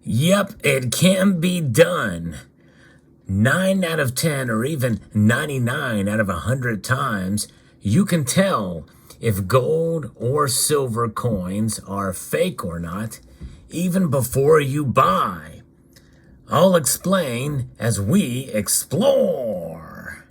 Yep, it can be done. 9 out of 10, or even 99 out of 100 times, you can tell if gold or silver coins are fake or not, even before you buy. I'll explain as we explore.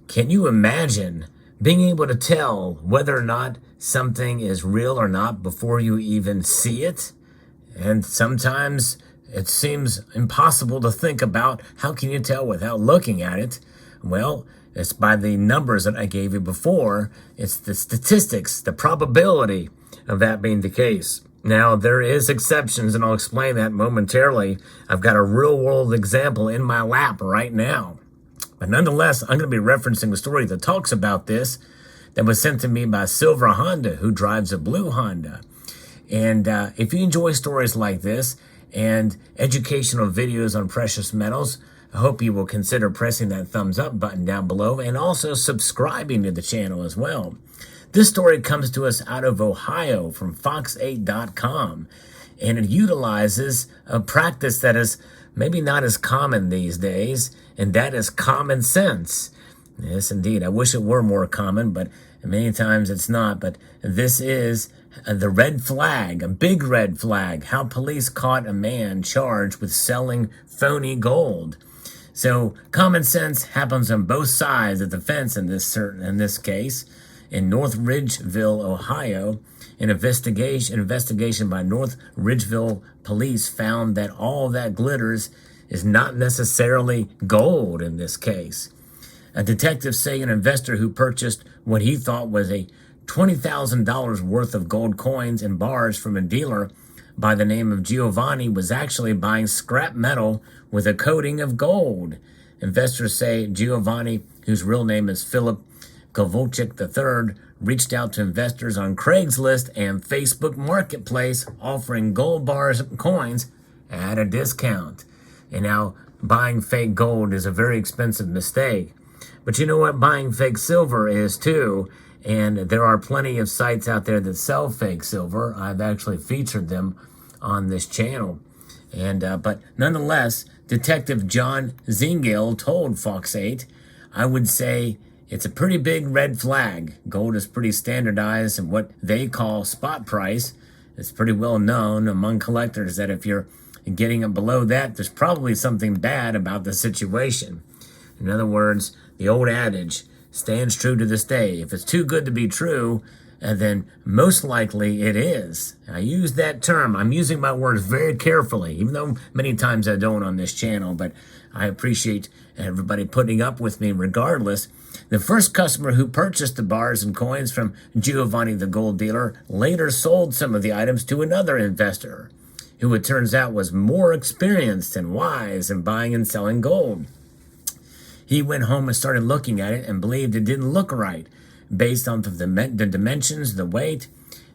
Can you imagine being able to tell whether or not something is real or not before you even see it? And sometimes it seems impossible to think about how can you tell without looking at it? Well, it's by the numbers that I gave you before. It's the statistics, the probability of that being the case. Now, there is exceptions, and I'll explain that momentarily. I've got a real-world example in my lap right now. But nonetheless, I'm going to be referencing a story that talks about this that was sent to me by Silver Honda, who drives a blue Honda. And if you enjoy stories like this and educational videos on precious metals, I hope you will consider pressing that thumbs up button down below and also subscribing to the channel as well. This story comes to us out of Ohio from Fox8.com, and it utilizes a practice that is maybe not as common these days, and that is common sense. Yes, indeed. I wish it were more common, but many times it's not. But this is the red flag, a big red flag, how police caught a man charged with selling phony gold. So common sense happens on both sides of the fence in this case. In North Ridgeville, Ohio, an investigation by North Ridgeville police found that all that glitters is not necessarily gold in this case. A detective say an investor who purchased what he thought was a $20,000 worth of gold coins and bars from a dealer by the name of Giovanni was actually buying scrap metal with a coating of gold. Investors say Giovanni, whose real name is Philip Kovalchik III, reached out to investors on Craigslist and Facebook Marketplace offering gold bars and coins at a discount. And now buying fake gold is a very expensive mistake. But you know what? Buying fake silver is too. And there are plenty of sites out there that sell fake silver. I've actually featured them on this channel. But nonetheless, Detective John Zingale told Fox 8, I would say it's a pretty big red flag. Gold is pretty standardized in what they call spot price. It's pretty well known among collectors that if you're getting it below that, there's probably something bad about the situation. In other words, the old adage stands true to this day. If it's too good to be true, then most likely it is. I use that term. I'm using my words very carefully, even though many times I don't on this channel, but I appreciate everybody putting up with me regardless. The first customer who purchased the bars and coins from Giovanni the gold dealer later sold some of the items to another investor, who it turns out was more experienced and wise in buying and selling gold. He went home and started looking at it and believed it didn't look right. Based on the dimensions, the weight,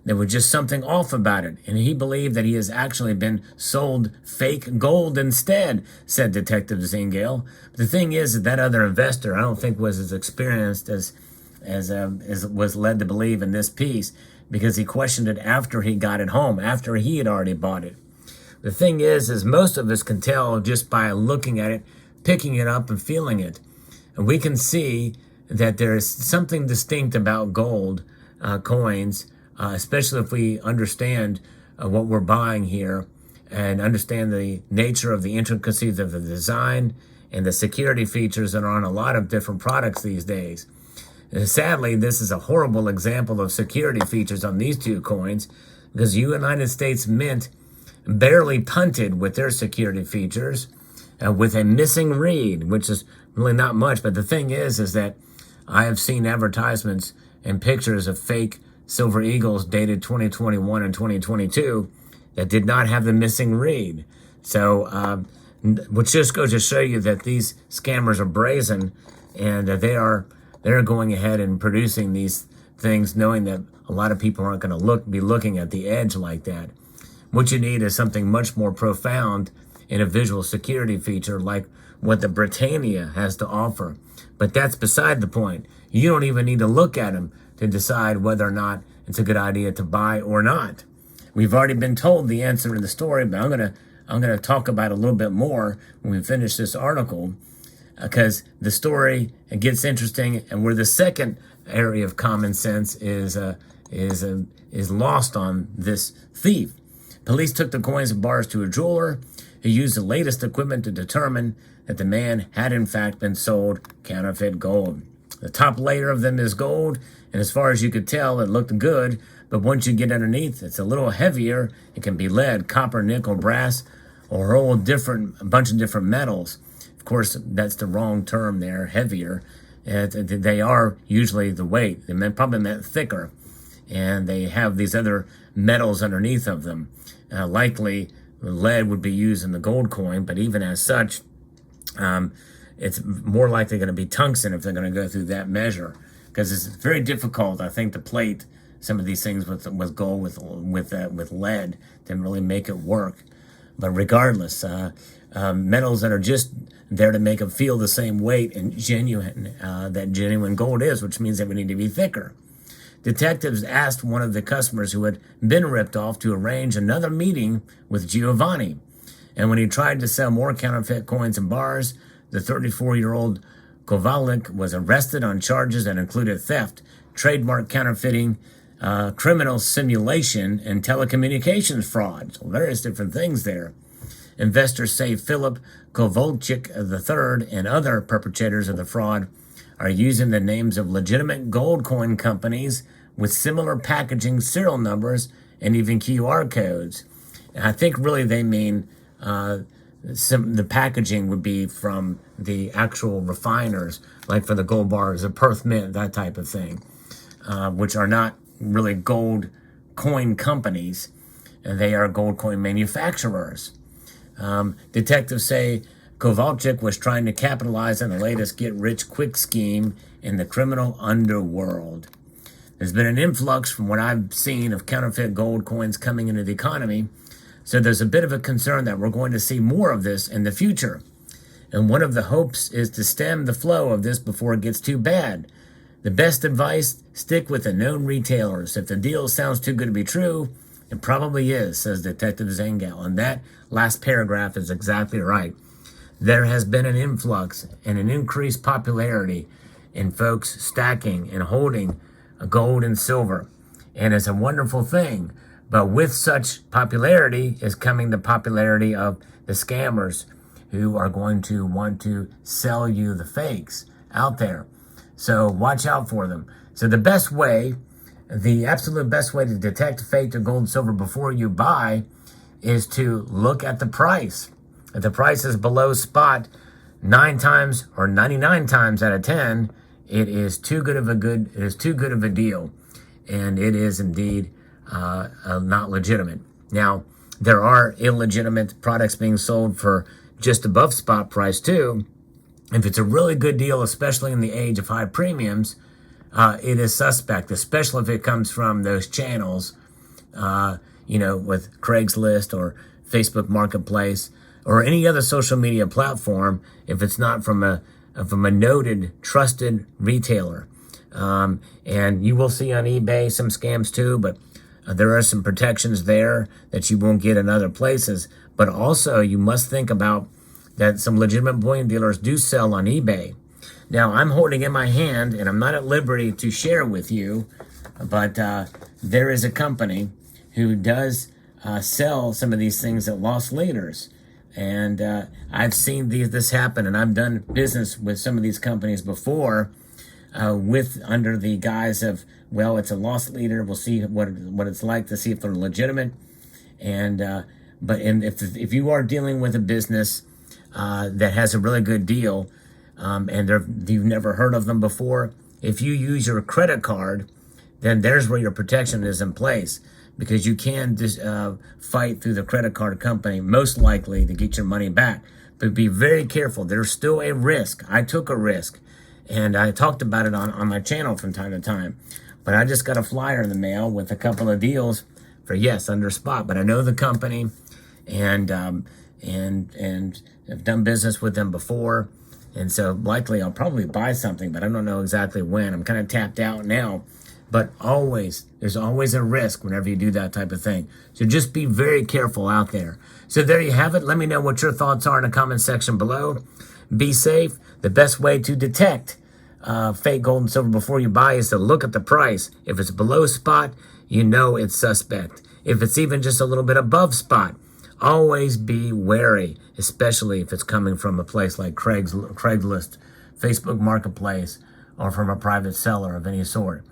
there was just something off about it. And he believed that he has actually been sold fake gold instead, said Detective Zingale. But the thing is that other investor, I don't think was as experienced as was led to believe in this piece, because he questioned it after he got it home, after he had already bought it. The thing is most of us can tell just by looking at it, picking it up and feeling it. And we can see that there is something distinct about gold coins, especially if we understand what we're buying here and understand the nature of the intricacies of the design and the security features that are on a lot of different products these days. And sadly, this is a horrible example of security features on these two coins, because the United States Mint barely punted with their security features with a missing reed, which is really not much. But the thing is that I have seen advertisements and pictures of fake Silver Eagles dated 2021 and 2022 that did not have the missing reed. So, which just goes to show you that these scammers are brazen, and that they're going ahead and producing these things knowing that a lot of people aren't going to be looking at the edge like that. What you need is something much more profound in a visual security feature like what the Britannia has to offer. But that's beside the point. You don't even need to look at them to decide whether or not it's a good idea to buy or not. We've already been told the answer to the story, but I'm gonna talk about it a little bit more when we finish this article, because the story, it gets interesting, and where the second area of common sense is lost on this thief. Police took the coins and bars to a jeweler who used the latest equipment to determine that the man had in fact been sold counterfeit gold. The top layer of them is gold, and as far as you could tell, it looked good, but once you get underneath, it's a little heavier. It can be lead, copper, nickel, brass, or a bunch of different metals. Of course, that's the wrong term there, heavier. They are usually the weight. They probably meant thicker, and they have these other metals underneath of them. Likely, lead would be used in the gold coin, but even as such, it's more likely going to be tungsten if they're going to go through that measure, because it's very difficult, I think, to plate some of these things with gold with lead to really make it work. But regardless, metals that are just there to make them feel the same weight and that genuine gold is, which means that we need to be thicker. Detectives asked one of the customers who had been ripped off to arrange another meeting with Giovanni. And when he tried to sell more counterfeit coins and bars, the 34-year-old Kowalik was arrested on charges that included theft, trademark counterfeiting, criminal simulation, and telecommunications fraud. So various different things there. Investors say Philip Kowalczyk III and other perpetrators of the fraud are using the names of legitimate gold coin companies with similar packaging, serial numbers, and even QR codes. And I think really they mean the packaging would be from the actual refiners, like for the gold bars, the Perth Mint, that type of thing, which are not really gold coin companies. They are gold coin manufacturers. Detectives say Kowalczyk was trying to capitalize on the latest get-rich-quick scheme in the criminal underworld. There's been an influx, from what I've seen, of counterfeit gold coins coming into the economy, so there's a bit of a concern that we're going to see more of this in the future. And one of the hopes is to stem the flow of this before it gets too bad. The best advice, stick with the known retailers. If the deal sounds too good to be true, it probably is, says Detective Zengel. And that last paragraph is exactly right. There has been an influx and an increased popularity in folks stacking and holding gold and silver. And it's a wonderful thing. But with such popularity is coming the popularity of the scammers who are going to want to sell you the fakes out there. So watch out for them. So the best way, the absolute best way to detect fake or gold and silver before you buy is to look at the price. If the price is below spot 9 times or 99 times out of 10, it is too good of a deal, and it is indeed not legitimate. Now, there are illegitimate products being sold for just above spot price too. If it's a really good deal, especially in the age of high premiums, it is suspect, especially if it comes from those channels, with Craigslist or Facebook Marketplace or any other social media platform. If it's not from a noted, trusted retailer, and you will see on eBay some scams too, but there are some protections there that you won't get in other places. But also, you must think about that some legitimate bullion dealers do sell on eBay. Now, I'm holding in my hand, and I'm not at liberty to share with you, but there is a company who does sell some of these things at loss leaders. And I've seen this happen, and I've done business with some of these companies before, under the guise of, well, it's a loss leader. We'll see what it's like to see if they're legitimate. And if you are dealing with a business that has a really good deal, and you've never heard of them before, if you use your credit card, then there's where your protection is in place, because you can fight through the credit card company, most likely to get your money back. But be very careful. There's still a risk. I took a risk, and I talked about it on my channel from time to time. But I just got a flyer in the mail with a couple of deals for, yes, under spot. But I know the company, and and have done business with them before. And so likely I'll probably buy something, but I don't know exactly when. I'm kind of tapped out now. But there's always a risk whenever you do that type of thing. So just be very careful out there. So there you have it. Let me know what your thoughts are in the comment section below. Be safe. The best way to detect fake gold and silver before you buy is to look at the price. If it's below spot, you know it's suspect. If it's even just a little bit above spot, always be wary, especially if it's coming from a place like Craigslist, Facebook Marketplace, or from a private seller of any sort.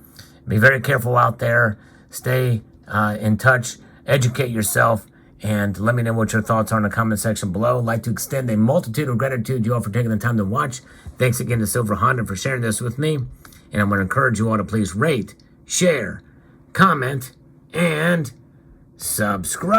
Be very careful out there. Stay in touch. Educate yourself. And let me know what your thoughts are in the comment section below. I'd like to extend a multitude of gratitude to you all for taking the time to watch. Thanks again to Silver Honda for sharing this with me. And I'm going to encourage you all to please rate, share, comment, and subscribe.